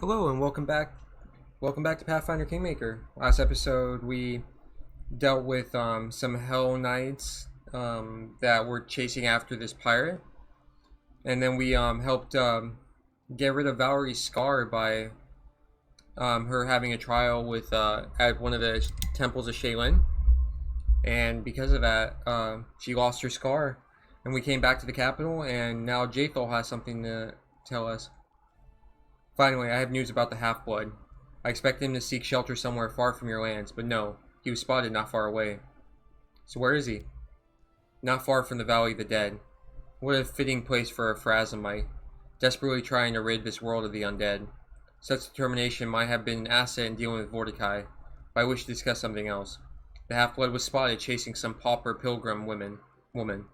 Hello and welcome back. Welcome back to Pathfinder Kingmaker. Last episode we dealt with some Hell Knights that were chasing after this pirate, and then we helped get rid of Valerie's scar by her having a trial with at one of the temples of Shaylin, and because of that, she lost her scar. And we came back to the capital, and now Jaethal has something to tell us. Finally, I have news about the Half-Blood. I expected him to seek shelter somewhere far from your lands, but no, he was spotted not far away. So where is he? Not far from the Valley of the Dead. What a fitting place for a Phrasmite, desperately trying to rid this world of the undead. Such determination might have been an asset in dealing with Mordecai, but I wish to discuss something else. The Half-Blood was spotted chasing some pauper pilgrim woman.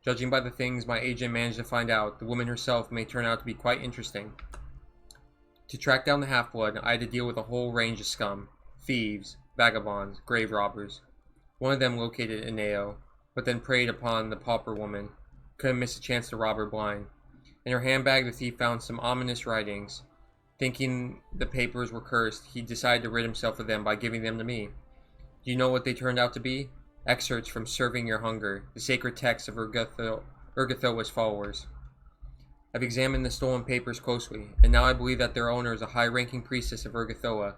Judging by the things my agent managed to find out, the woman herself may turn out to be quite interesting. To track down the Half-Blood, I had to deal with a whole range of scum. Thieves, vagabonds, grave robbers. One of them located Ineo, but then preyed upon the pauper woman. Couldn't miss a chance to rob her blind. In her handbag, the thief found some ominous writings. Thinking the papers were cursed, he decided to rid himself of them by giving them to me. Do you know what they turned out to be? Excerpts from Serving Your Hunger, the sacred text of Urgathoa's followers. I've examined the stolen papers closely, and now I believe that their owner is a high-ranking priestess of Urgathoa.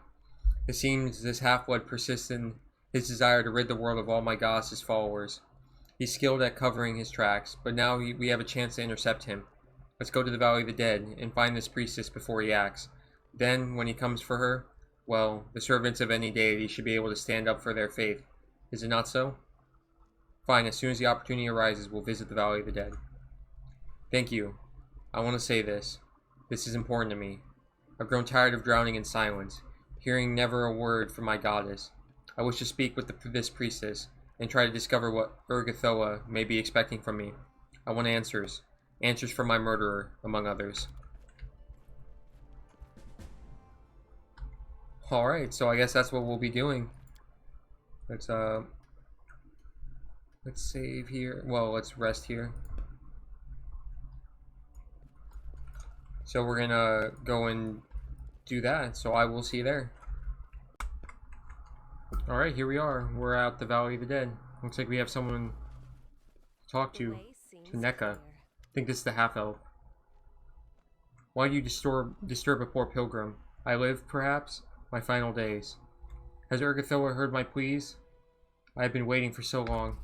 It seems this half-blood persists in his desire to rid the world of all my goddess's followers. He's skilled at covering his tracks, but now we have a chance to intercept him. Let's go to the Valley of the Dead and find this priestess before he acts. Then, when he comes for her, well, the servants of any deity should be able to stand up for their faith. Is it not so? Fine, as soon as the opportunity arises, we'll visit the Valley of the Dead. Thank you. I want to say this. This is important to me. I've grown tired of drowning in silence, hearing never a word from my goddess. I wish to speak with this priestess, and try to discover what Urgathoa may be expecting from me. I want answers. Answers from my murderer, among others. Alright, so I guess that's what we'll be doing. Let's save here. Well, let's rest here. So we're gonna go and do that. So I will see you there. Alright, here we are. We're at the Valley of the Dead. Looks like we have someone to talk to. Taneka. I think this is the half-elf. Why do you disturb a poor pilgrim? I live, perhaps, my final days. Has Urgathoa heard my pleas? I have been waiting for so long.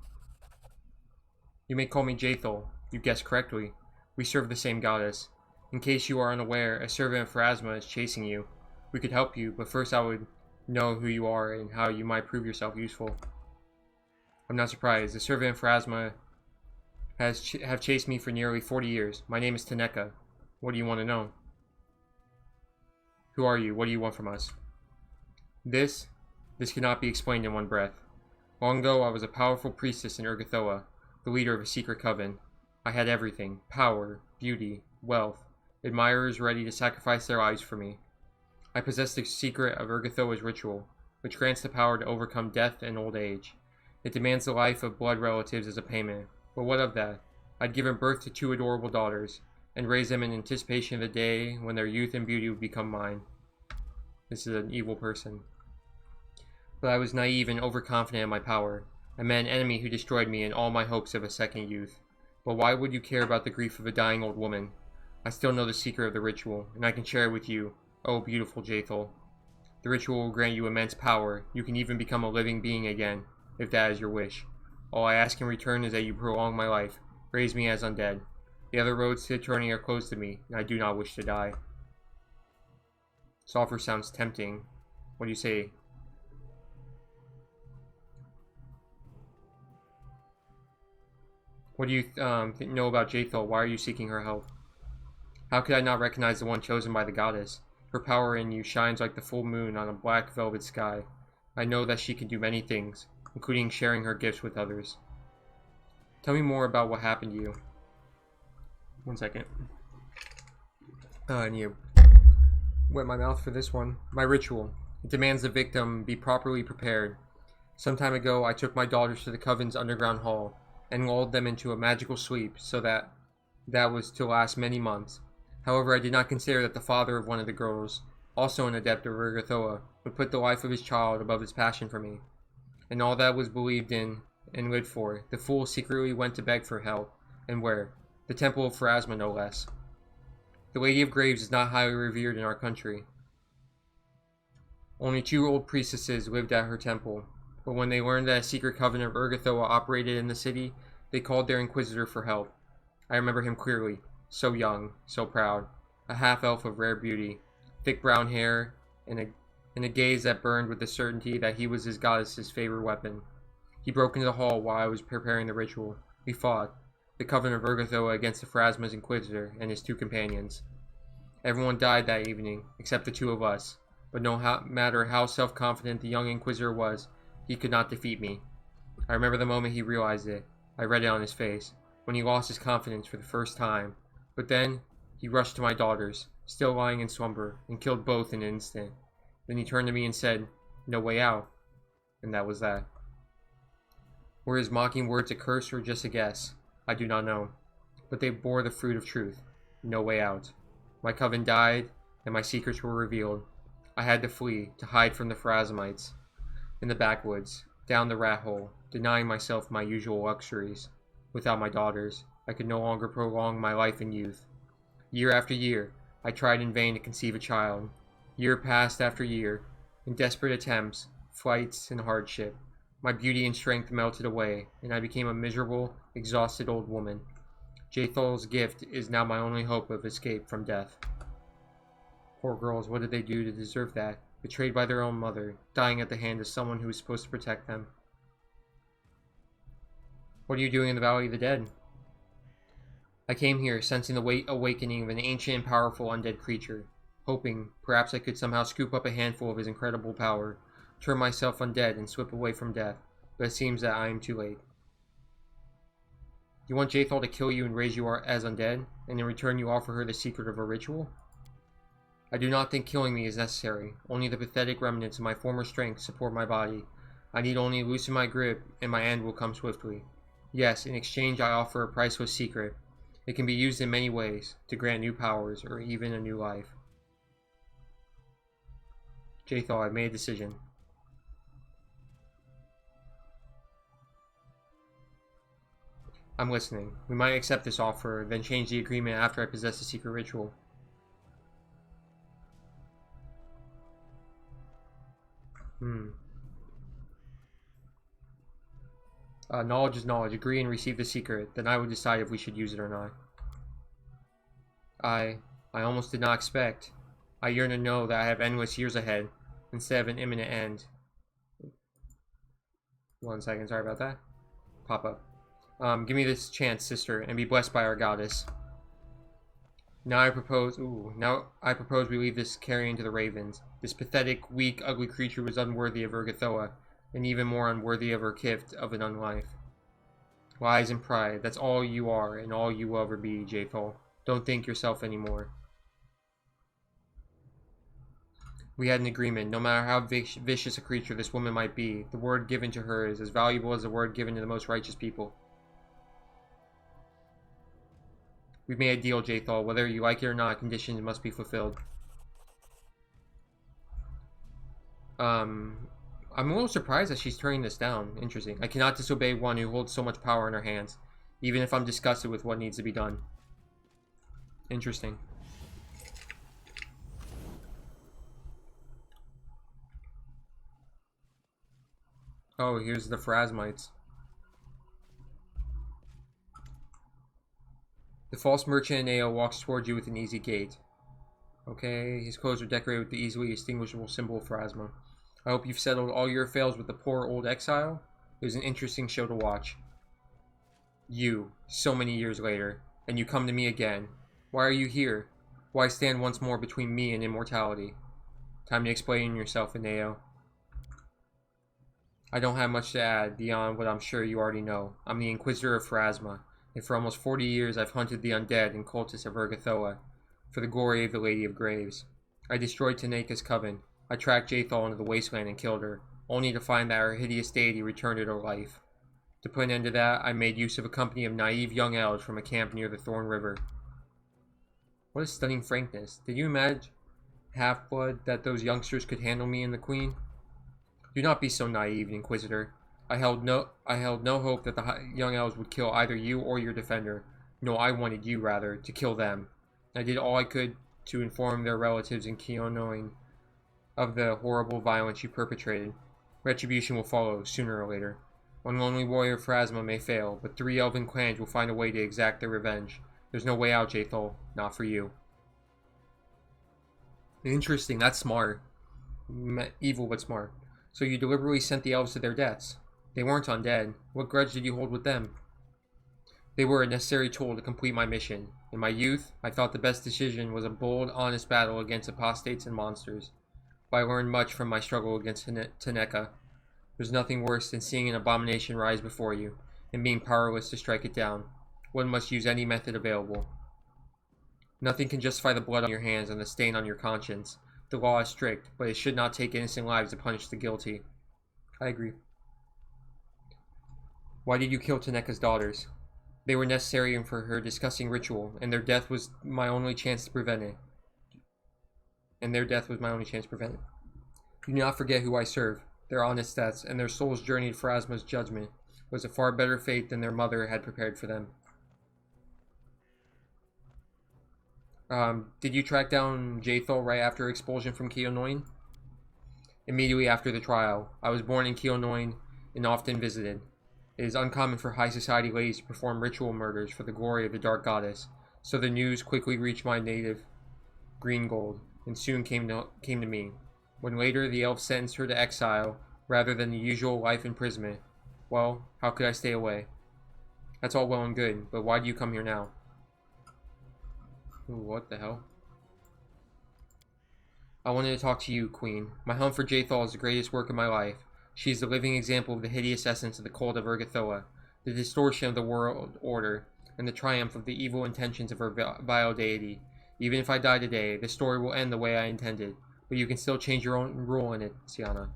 You may call me Jaethal. You guessed correctly. We serve the same goddess. In case you are unaware, a servant of Phrasma is chasing you. We could help you, but first I would know who you are and how you might prove yourself useful. I'm not surprised. The servant of Phrasma have chased me for nearly 40 years. My name is Taneka. What do you want to know? Who are you? What do you want from us? This cannot be explained in one breath. Long ago, I was a powerful priestess in Urgathoa, the leader of a secret coven. I had everything: power, beauty, wealth, admirers ready to sacrifice their lives for me. I possessed the secret of Urgathoa's ritual, which grants the power to overcome death and old age. It demands the life of blood relatives as a payment, but what of that? I'd given birth to 2 adorable daughters, and raised them in anticipation of the day when their youth and beauty would become mine. This is an evil person. But I was naive and overconfident in my power. I met an enemy who destroyed me and all my hopes of a second youth. But why would you care about the grief of a dying old woman? I still know the secret of the ritual, and I can share it with you, oh beautiful Jaethal. The ritual will grant you immense power. You can even become a living being again, if that is your wish. All I ask in return is that you prolong my life, raise me as undead. The other roads to eternity are closed to me, and I do not wish to die. This offer sounds tempting. What do you say? What do you know about Jaethal? Why are you seeking her help? How could I not recognize the one chosen by the goddess? Her power in you shines like the full moon on a black velvet sky. I know that she can do many things, including sharing her gifts with others. Tell me more about what happened to you. One second. I need to wet my mouth for this one. My ritual. It demands the victim be properly prepared. Some time ago, I took my daughters to the Coven's underground hall and lulled them into a magical sleep so that was to last many months. However, I did not consider that the father of one of the girls also an adept of Urgathoa, would put the life of his child above his passion for me. And all that was believed in and lived for, the fool secretly went to beg for help. And where? The Temple of Pharasma, no less. The Lady of Graves is not highly revered in our country. Only 2 old priestesses lived at her temple, but when they learned that a secret coven of Urgathoa operated in the city, they called their inquisitor for help. I remember him clearly, so young, so proud, a half-elf of rare beauty, thick brown hair, and a gaze that burned with the certainty that he was his goddess's favorite weapon. He broke into the hall while I was preparing the ritual. We fought, the coven of Urgathoa against the Pharasma's inquisitor and his 2 companions. Everyone died that evening, except the 2 of us, but no matter how self-confident the young inquisitor was, he could not defeat me. I remember the moment he realized it. I read it on his face, when he lost his confidence for the first time. But then, he rushed to my daughters, still lying in slumber, and killed both in an instant. Then he turned to me and said, "No way out." And that was that. Were his mocking words a curse or just a guess? I do not know. But they bore the fruit of truth. No way out. My coven died, and my secrets were revealed. I had to flee, to hide from the Pharasmites. In the backwoods, down the rat hole, denying myself my usual luxuries. Without my daughters, I could no longer prolong my life in youth. Year after year, I tried in vain to conceive a child. Year passed after year, in desperate attempts, flights, and hardship. My beauty and strength melted away, and I became a miserable, exhausted old woman. Jaethal's gift is now my only hope of escape from death. Poor girls, what did they do to deserve that? Betrayed by their own mother, dying at the hand of someone who was supposed to protect them. What are you doing in the Valley of the Dead? I came here, sensing the awakening of an ancient and powerful undead creature, hoping perhaps I could somehow scoop up a handful of his incredible power, turn myself undead, and slip away from death, but it seems that I am too late. You want Jaethal to kill you and raise you as undead, and in return you offer her the secret of a ritual? I do not think killing me is necessary. Only the pathetic remnants of my former strength support my body. I need only loosen my grip, and my end will come swiftly. Yes, in exchange I offer a priceless secret. It can be used in many ways, to grant new powers, or even a new life. Jaethal, I've made a decision. I'm listening. We might accept this offer, then change the agreement after I possess the secret ritual. Knowledge is knowledge. Agree and receive the secret. Then I will decide if we should use it or not. I almost did not expect. I yearn to know that I have endless years ahead, instead of an imminent end. 1 second, sorry about that. Pop up. Give me this chance, sister, and be blessed by our goddess. Now I propose we leave this carrion to the ravens. This pathetic, weak, ugly creature was unworthy of Urgathoa, and even more unworthy of her gift of an unlife. Lies and pride, that's all you are, and all you will ever be, Jaethal. Don't think yourself anymore. We had an agreement. No matter how vicious a creature this woman might be, the word given to her is as valuable as the word given to the most righteous people. We've made a deal, Jaethal. Whether you like it or not, conditions must be fulfilled. I'm a little surprised that she's turning this down. Interesting. I cannot disobey one who holds so much power in her hands, even if I'm disgusted with what needs to be done. Interesting. Oh, here's the Pharasmites. The false merchant Nao walks towards you with an easy gait. Okay, his clothes are decorated with the easily distinguishable symbol of Pharasma. I hope you've settled all your affairs with the poor old exile. It was an interesting show to watch. You, so many years later, and you come to me again. Why are you here? Why stand once more between me and immortality? Time to explain yourself, Nao. I don't have much to add beyond what I'm sure you already know. I'm the Inquisitor of Pharasma, and for almost 40 years I've hunted the undead and cultists of Urgathoa for the glory of the Lady of Graves. I destroyed Tanaka's coven. I tracked Jaethal into the wasteland and killed her, only to find that her hideous deity returned to her life. To put an end to that, I made use of a company of naive young elves from a camp near the Thorn River. What a stunning frankness. Did you imagine? half-blood that those youngsters could handle me and the Queen? Do not be so naive, Inquisitor. I held no hope that the young elves would kill either you or your defender. No, I wanted you, rather, to kill them. I did all I could to inform their relatives in Keonoin of the horrible violence you perpetrated. Retribution will follow, sooner or later. One lonely warrior of Pharasma may fail, but 3 elven clans will find a way to exact their revenge. There's no way out, Jaethal. Not for you. Interesting, that's smart. Evil, but smart. So you deliberately sent the elves to their deaths. They weren't undead. What grudge did you hold with them? They were a necessary tool to complete my mission. In my youth, I thought the best decision was a bold, honest battle against apostates and monsters. But I learned much from my struggle against Taneka. There's nothing worse than seeing an abomination rise before you, and being powerless to strike it down. One must use any method available. Nothing can justify the blood on your hands and the stain on your conscience. The law is strict, but it should not take innocent lives to punish the guilty. I agree. Why did you kill Taneka's daughters? They were necessary for her disgusting ritual, and their death was my only chance to prevent it. Do not forget who I serve. Their honest deaths and their souls' journey to Pharasma's judgment was a far better fate than their mother had prepared for them. Did you track down Jaethal right after expulsion from Keonoin? Immediately after the trial. I was born in Keonoin and often visited. It is uncommon for high society ladies to perform ritual murders for the glory of the Dark Goddess, so the news quickly reached my native Green Gold, and soon came to me. When later the elves sentenced her to exile, rather than the usual life imprisonment, well, how could I stay away? That's all well and good, but why do you come here now? Ooh, what the hell? I wanted to talk to you, Queen. My hunt for Jaethal is the greatest work of my life. She is the living example of the hideous essence of the cult of Urgathoa, the distortion of the world order, and the triumph of the evil intentions of her vile deity. Even if I die today, the story will end the way I intended, but you can still change your own role in it, Siana.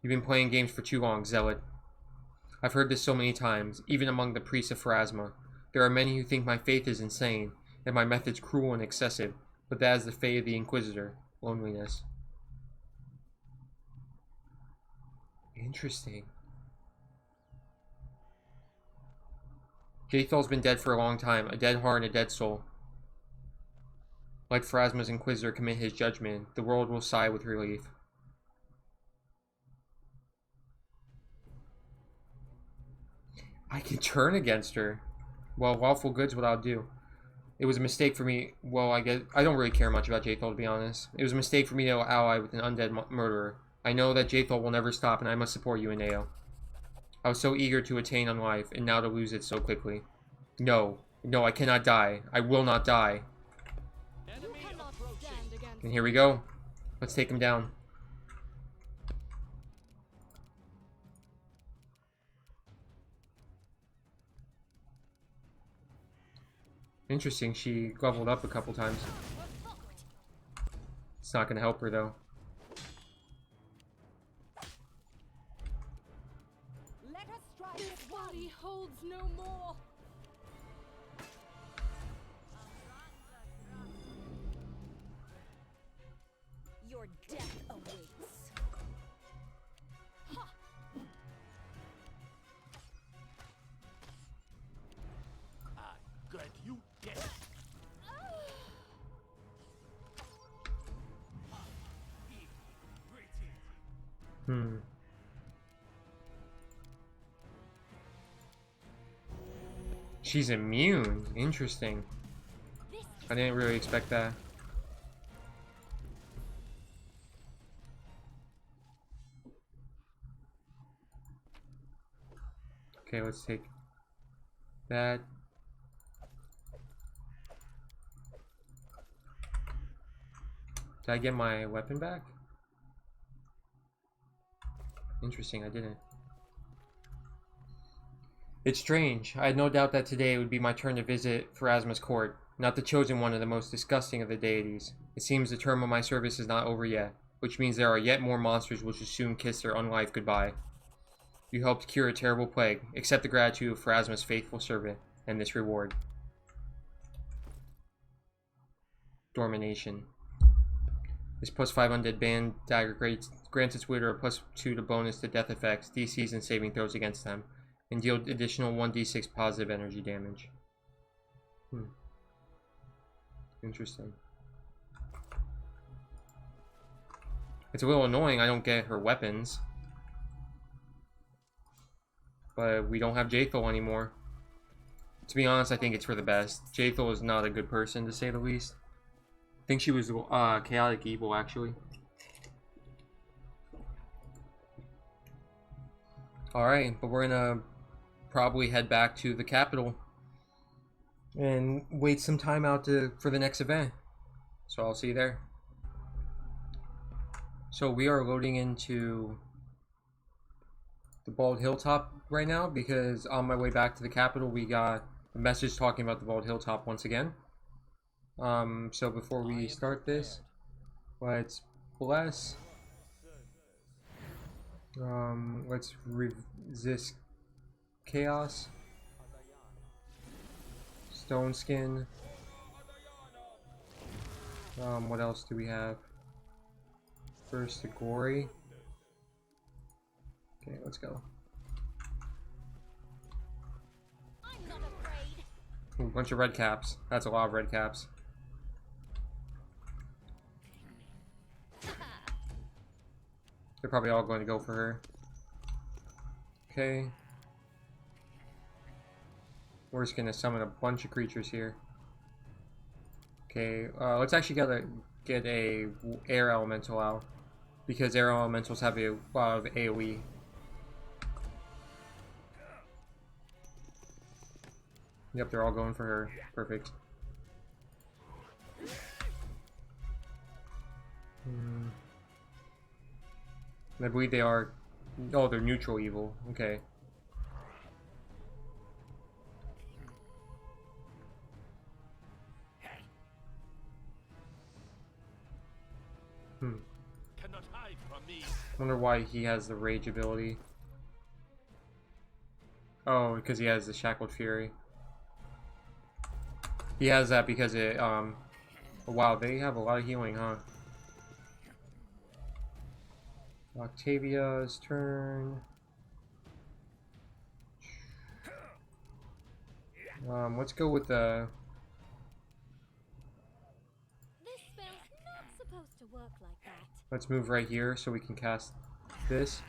You've been playing games for too long, Zealot. I've heard this so many times, even among the priests of Pharasma. There are many who think my faith is insane, and my methods cruel and excessive, but that is the fate of the Inquisitor, loneliness. Interesting. Jaethal's been dead for a long time, a dead heart and a dead soul. Like Pharasma's Inquisitor commit his judgment, the world will sigh with relief. I can turn against her. Well, lawful good's what I'll do. It was a mistake for me. Well, I don't really care much about Jaethal, to be honest. It was a mistake for me to ally with an undead murderer. I know that Jaethal will never stop, and I must support you, Ineo. I was so eager to attain on life, and now to lose it so quickly. No, I cannot die. I will not die. And here we go. Let's take him down. Interesting, she leveled up a couple times. It's not going to help her, though. Let us strike. This body holds no more. Your death awaits. Ha! Good, you did it. She's immune. Interesting. I didn't really expect that. Okay, let's take that. Did I get my weapon back? Interesting, I didn't. It's strange. I had no doubt that today would be my turn to visit Pharasma's court, not the chosen one of the most disgusting of the deities. It seems the term of my service is not over yet, which means there are yet more monsters which will soon kiss their unlife goodbye. You helped cure a terrible plague. Accept the gratitude of Pharasma's faithful servant, and this reward. Domination. This +5 undead band dagger grants its wielder a +2 to bonus to death effects, DCs, and saving throws against them, and deal additional 1d6 positive energy damage. Interesting. It's a little annoying I don't get her weapons. But we don't have Jaethal anymore. To be honest, I think it's for the best. Jaethal is not a good person, to say the least. I think she was chaotic evil, actually. Alright, but we're gonna probably head back to the capital and wait some time out for the next event. So I'll see you there. So we are loading into the Bald Hilltop right now because on my way back to the capital we got a message talking about the Bald Hilltop once again. So before we start this, let's bless. Let's resist chaos. Stone skin. What else do we have? First the gory. Okay, let's go. I'm not afraid. Ooh, bunch of red caps. That's a lot of red caps. They're probably all going to go for her. Okay. We're just gonna summon a bunch of creatures here. Okay, let's actually get a air elemental out because air elementals have a lot of AoE. Yep, they're all going for her. Perfect. I believe they are... Oh, they're neutral evil. Okay. Cannot hide from me. Wonder why he has the rage ability. Oh, because he has the Shackled Fury. He has that because it, wow, they have a lot of healing, huh? Octavia's turn. Let's go with the... This spell's not supposed to work like that. Let's move right here so we can cast this.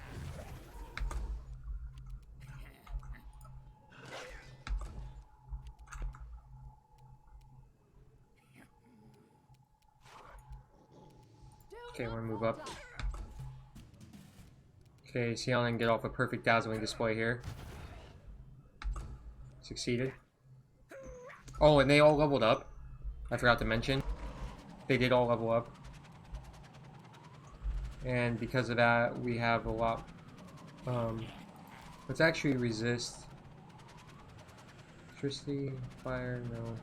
Okay, we're gonna move up. Okay, Sienna can get off a perfect dazzling display here. Succeeded. Oh, and they all leveled up. I forgot to mention. They did all level up. And because of that, we have a lot... let's actually resist... Electricity, fire, no.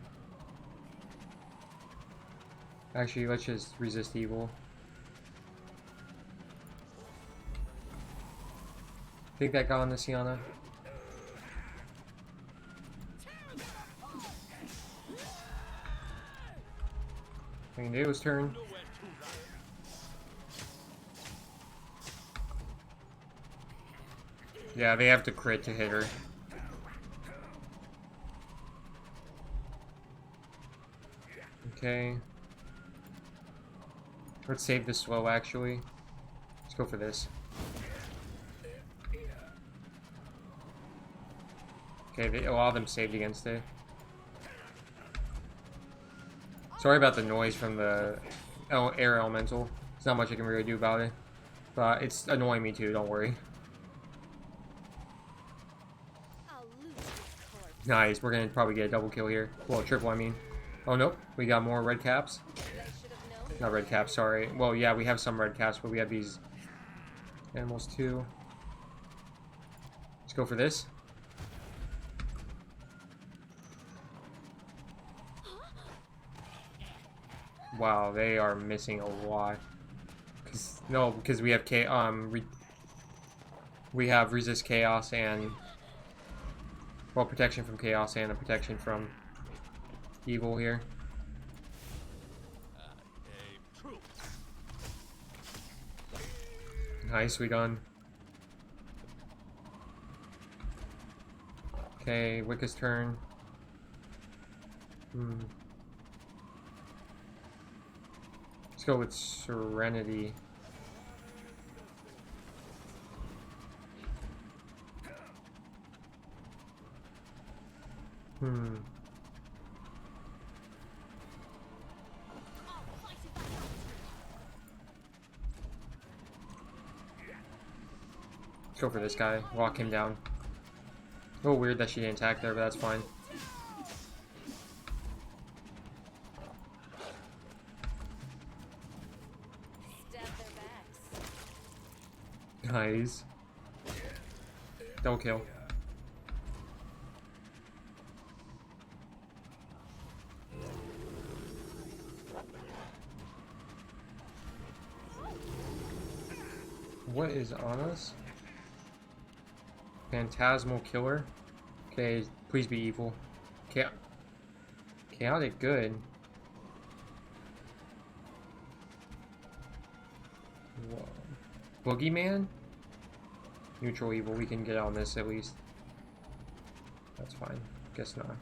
Actually, let's just resist evil. Think that got on the Sienna. Magneo's turn. Yeah, they have to crit to hit her. Okay. Let's save this slow, actually. Let's go for this. Okay, a lot of them saved against it. Sorry about the noise from the air elemental. There's not much I can really do about it. But it's annoying me too, don't worry. I'll lose this corpse. Nice, we're gonna probably get a double kill here. Well, triple, I mean. Oh, nope, we got more red caps. They should have known. Not red caps, sorry. Well, yeah, we have some red caps, but we have these animals too. Let's go for this. Wow, they are missing a lot. Because we have we have resist chaos and well, protection from chaos and a protection from evil here. Nicely done. Okay, Wicca's turn. Let's go with Serenity. Let's go for this guy. Lock him down. Oh, weird that she didn't attack there, but that's fine. Nice. Double kill. What is on us? Phantasmal Killer. Okay, please be evil. Chaotic Good. Whoa. Boogeyman? Neutral evil. We can get on this at least. That's fine. Guess not.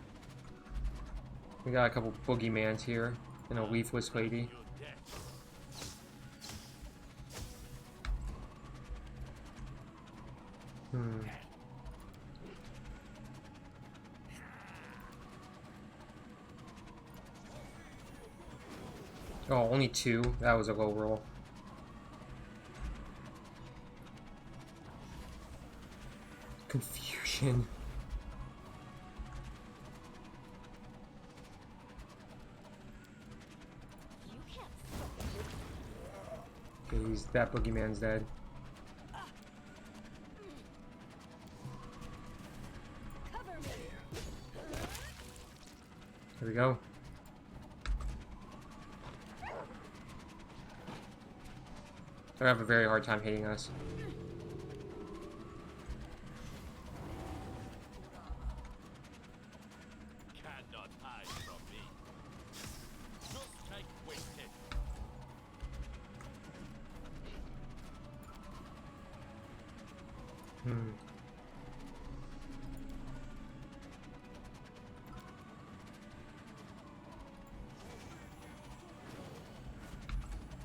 We got a couple Boogeymans here. And a Leafless Lady. Oh, only 2. That was a low roll. Confusion. Okay, that Boogeyman's dead. Here we go. They're gonna have a very hard time hitting us. Cannot hide from me. No strike wasted.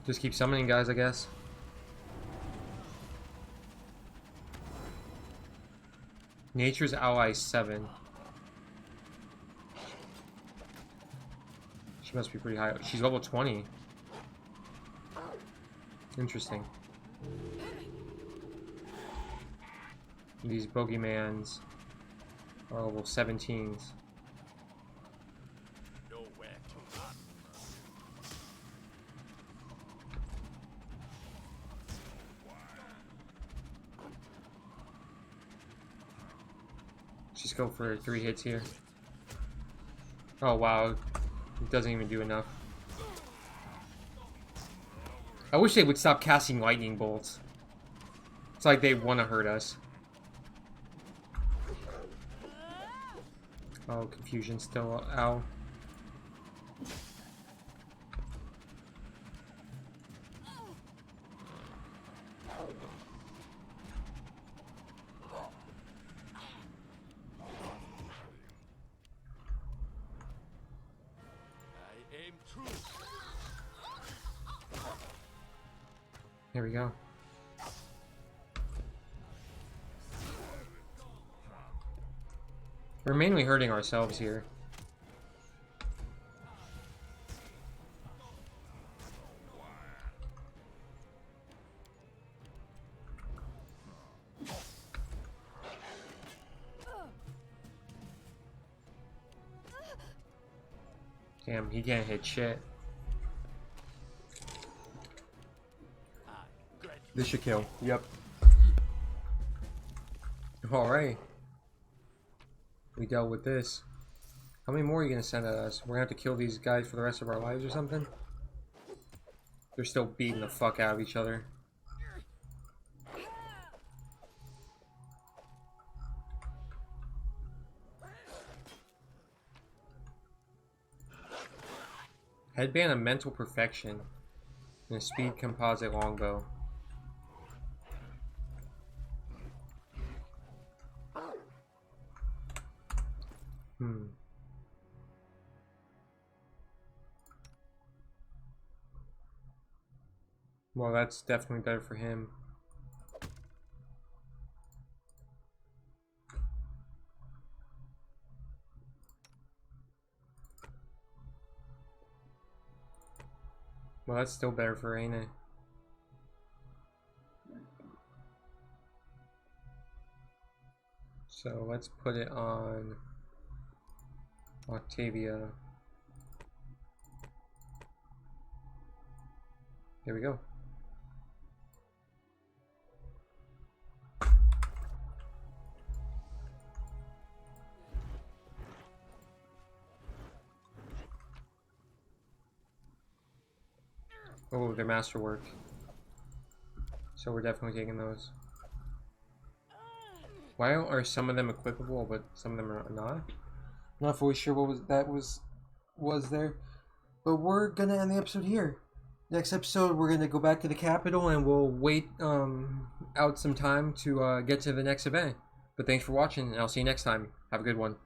Just keep summoning guys, I guess. Nature's Ally 7. She must be pretty high. She's level 20. Interesting. These Bogeymans are level 17s. Nowhere to run. Just go for 3 hits here. Oh wow, it doesn't even do enough. I wish they would stop casting lightning bolts. It's like they want to hurt us. Oh, confusion still out. I aim true. Here we go. We're mainly hurting ourselves here. Damn, he can't hit shit. This should kill. Yep. Alright. We dealt with this. How many more are you gonna send at us? We're gonna have to kill these guys for the rest of our lives or something? They're still beating the fuck out of each other. Headband of Mental Perfection and a Speed Composite Longbow. Hmm. Well, that's definitely better for him. Well, that's still better for Aina. So let's put it on Octavia. Here we go. Oh, they're masterwork. So we're definitely taking those. Why are some of them equipable, but some of them are not? Not fully sure what was there. But we're gonna end the episode here. Next episode, we're gonna go back to the capital and we'll wait out some time to get to the next event. But thanks for watching, and I'll see you next time. Have a good one.